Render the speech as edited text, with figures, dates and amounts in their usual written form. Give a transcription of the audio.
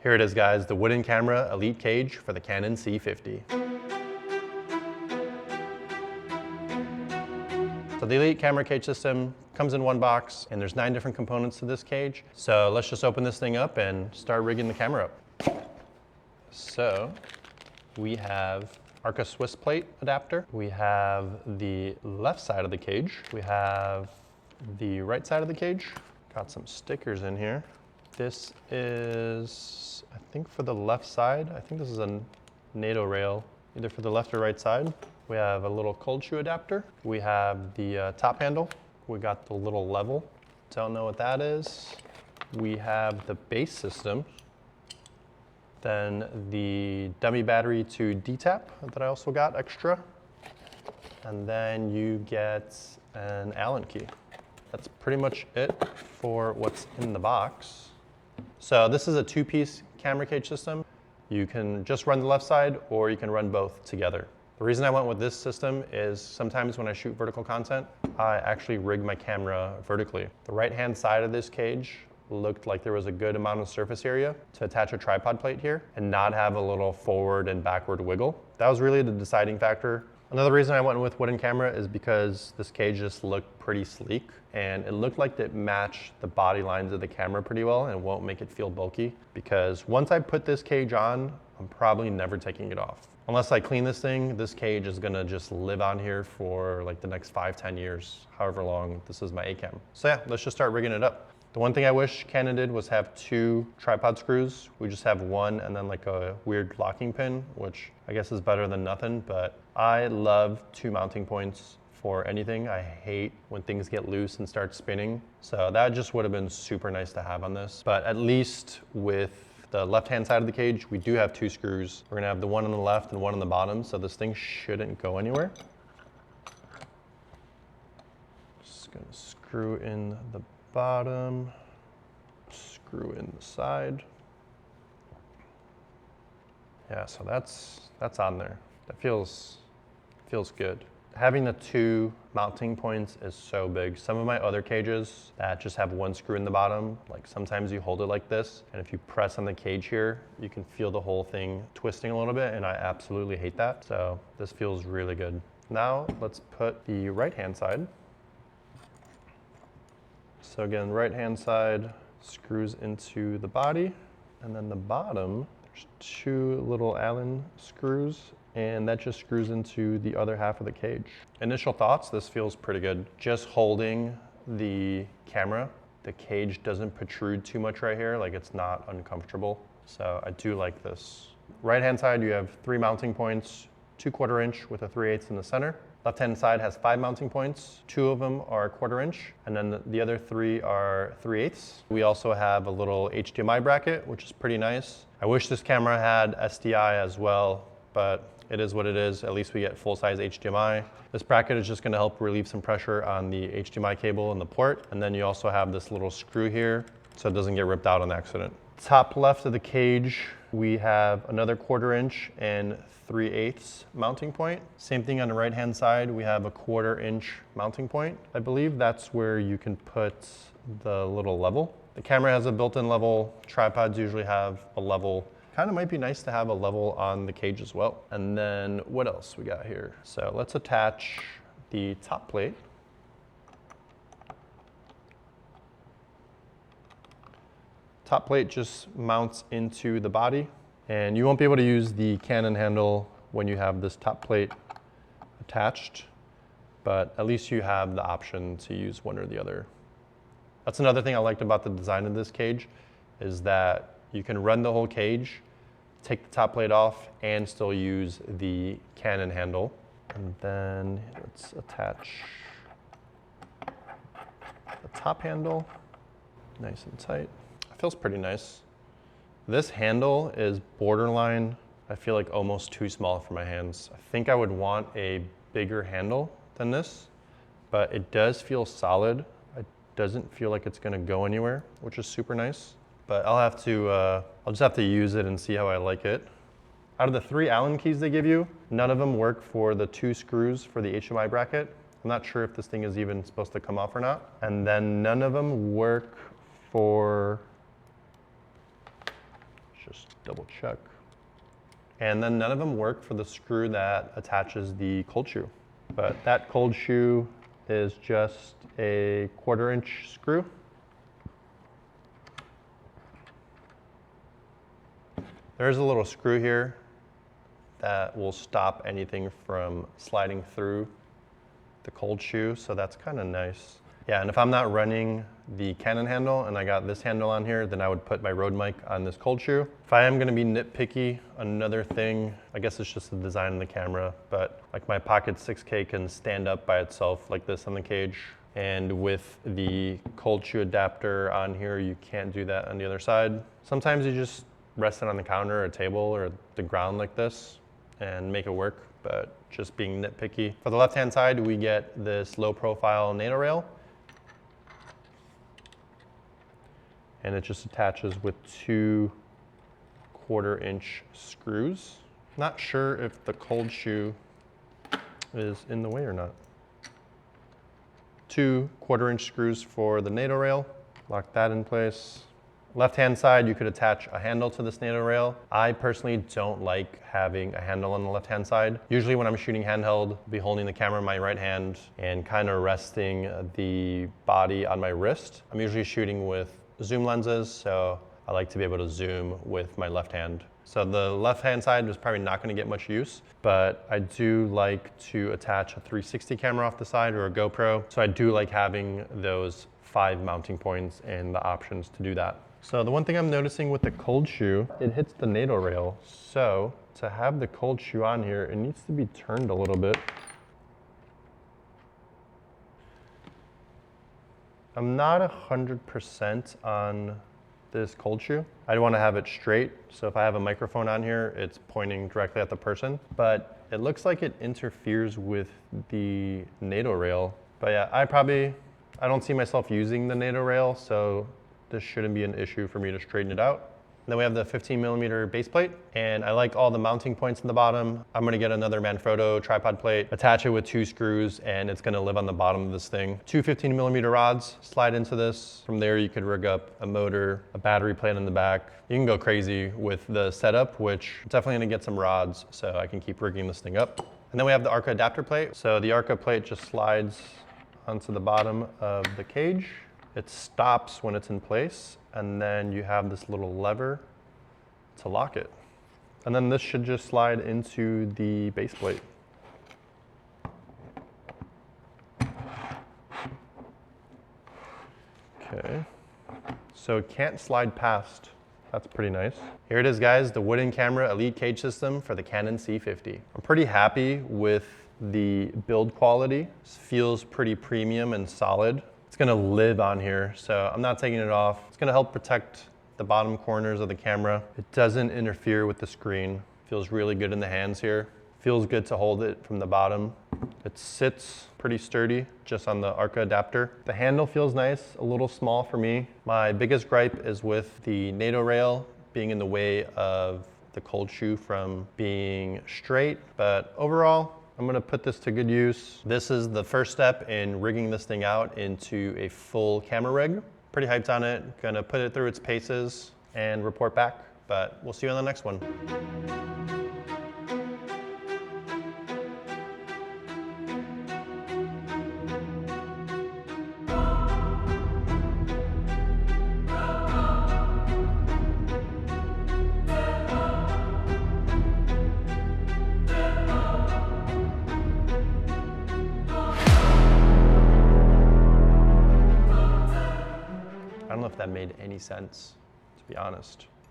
Here it is, guys, the wooden camera elite cage for the Canon C50. So the elite camera cage system comes in one box, and there's 9 different components to this cage. So let's just open this thing up and start rigging the camera up. So we have Arca Swiss plate adapter. We have the left side of the cage. We have the right side of the cage. Got some stickers in here. This is, I think, for the left side. I think this is a NATO rail, either for the left or right side. We have a little cold shoe adapter. We have the top handle. We got the little level. Don't know what that is. We have the base system. Then the dummy battery to DTAP that I also got extra. And then you get an Allen key. That's pretty much it for what's in the box. So this is a 2-piece camera cage system. You can just run the left side or you can run both together. The reason I went with this system is sometimes when I shoot vertical content, I actually rig my camera vertically. The right-hand side of this cage looked like there was a good amount of surface area to attach a tripod plate here and not have a little forward and backward wiggle. That was really the deciding factor. Another reason I went with wooden camera is because this cage just looked pretty sleek and it looked like it matched the body lines of the camera pretty well and won't make it feel bulky, because once I put this cage on, I'm probably never taking it off. Unless I clean this thing, this cage is gonna just live on here for like the next 5-10 years, however long this is my A-cam. So yeah, let's just start rigging it up. The one thing I wish Canon did was have 2 tripod screws. We just have one and then like a weird locking pin, which I guess is better than nothing, but I love 2 mounting points for anything. I hate when things get loose and start spinning. So that just would have been super nice to have on this. But at least with the left-hand side of the cage, we do have 2 screws. We're gonna have the one on the left and one on the bottom, so this thing shouldn't go anywhere. Just gonna screw in the bottom, screw in the side. Yeah, so that's on there. That feels good. Having the 2 mounting points is so big. Some of my other cages that just have 1 screw in the bottom, like sometimes you hold it like this, and if you press on the cage here, you can feel the whole thing twisting a little bit, and I absolutely hate that. So this feels really good. Now let's put the right-hand side. So again, right-hand side screws into the body, and then the bottom, there's 2 little Allen screws, and that just screws into the other half of the cage. Initial thoughts, this feels pretty good. Just holding the camera, the cage doesn't protrude too much right here, like it's not uncomfortable. So I do like this. Right-hand side, you have 3 mounting points, 2/4 inch with a 3/8 in the center. Left-hand side has 5 mounting points. 2 of them are 1/4 inch, and then the other 3 are 3/8. We also have a little HDMI bracket, which is pretty nice. I wish this camera had SDI as well, but it is what it is. At least we get full-size HDMI. This bracket is just gonna help relieve some pressure on the HDMI cable and the port, and then you also have this little screw here, so it doesn't get ripped out on accident. Top left of the cage, we have another 1/4 inch and 3/8 mounting point. Same thing on the right-hand side, we have a 1/4 inch mounting point. I believe that's where you can put the little level. The camera has a built-in level. Tripods usually have a level. Kind of might be nice to have a level on the cage as well. And then what else we got here? So let's attach the top plate. Top plate just mounts into the body, and you won't be able to use the Canon handle when you have this top plate attached, but at least you have the option to use one or the other. That's another thing I liked about the design of this cage, is that you can run the whole cage, take the top plate off, and still use the Canon handle. And then let's attach the top handle, nice and tight. Feels pretty nice. This handle is borderline, I feel like almost too small for my hands. I think I would want a bigger handle than this, but it does feel solid. It doesn't feel like it's gonna go anywhere, which is super nice. But I'll just have to use it and see how I like it. Out of the 3 Allen keys they give you, none of them work for the 2 screws for the HDMI bracket. I'm not sure if this thing is even supposed to come off or not. And then none of them work for Just double check. And then none of them work for the screw that attaches the cold shoe. But that cold shoe is just a 1/4 inch screw. There's a little screw here that will stop anything from sliding through the cold shoe, so that's kind of nice. Yeah, and if I'm not running the Canon handle and I got this handle on here, then I would put my Rode mic on this cold shoe. If I am gonna be nitpicky, another thing, I guess it's just the design of the camera, but like my Pocket 6K can stand up by itself like this on the cage. And with the cold shoe adapter on here, you can't do that on the other side. Sometimes you just rest it on the counter or a table or the ground like this and make it work, but just being nitpicky. For the left-hand side, we get this low-profile NATO rail. And it just attaches with 2 1/4 inch screws. Not sure if the cold shoe is in the way or not. 2 1/4 inch screws for the NATO rail. Lock that in place. Left-hand side, you could attach a handle to this NATO rail. I personally don't like having a handle on the left-hand side. Usually when I'm shooting handheld, I'll be holding the camera in my right hand and kind of resting the body on my wrist. I'm usually shooting with zoom lenses, so I like to be able to zoom with my left hand. So the left-hand side is probably not gonna get much use, but I do like to attach a 360 camera off the side or a GoPro. So I do like having those 5 mounting points and the options to do that. So the one thing I'm noticing with the cold shoe, it hits the NATO rail. So to have the cold shoe on here, it needs to be turned a little bit. I'm not 100% on this cold shoe. I want to have it straight. So if I have a microphone on here, it's pointing directly at the person, but it looks like it interferes with the NATO rail. But yeah, I don't see myself using the NATO rail, so this shouldn't be an issue for me to straighten it out. Then we have the 15mm base plate, and I like all the mounting points in the bottom. I'm gonna get another Manfrotto tripod plate, attach it with 2 screws, and it's gonna live on the bottom of this thing. 2 15mm rods slide into this. From there, you could rig up a motor, a battery plate in the back. You can go crazy with the setup, which definitely gonna get some rods, so I can keep rigging this thing up. And then we have the Arca adapter plate. So the Arca plate just slides onto the bottom of the cage. It stops when it's in place, and then you have this little lever to lock it. And then this should just slide into the base plate. Okay, so it can't slide past. That's pretty nice. Here it is, guys, the wooden camera elite cage system for the Canon C50. I'm pretty happy with the build quality. This feels pretty premium and solid. It's gonna live on here, so I'm not taking it off. It's gonna help protect the bottom corners of the camera. It doesn't interfere with the screen. Feels really good in the hands here. Feels good to hold it from the bottom. It sits pretty sturdy just on the Arca adapter. The handle feels nice, a little small for me. My biggest gripe is with the NATO rail being in the way of the cold shoe from being straight, but overall, I'm gonna put this to good use. This is the first step in rigging this thing out into a full camera rig. Pretty hyped on it. Gonna put it through its paces and report back, but we'll see you on the next one. I don't know if that made any sense, to be honest.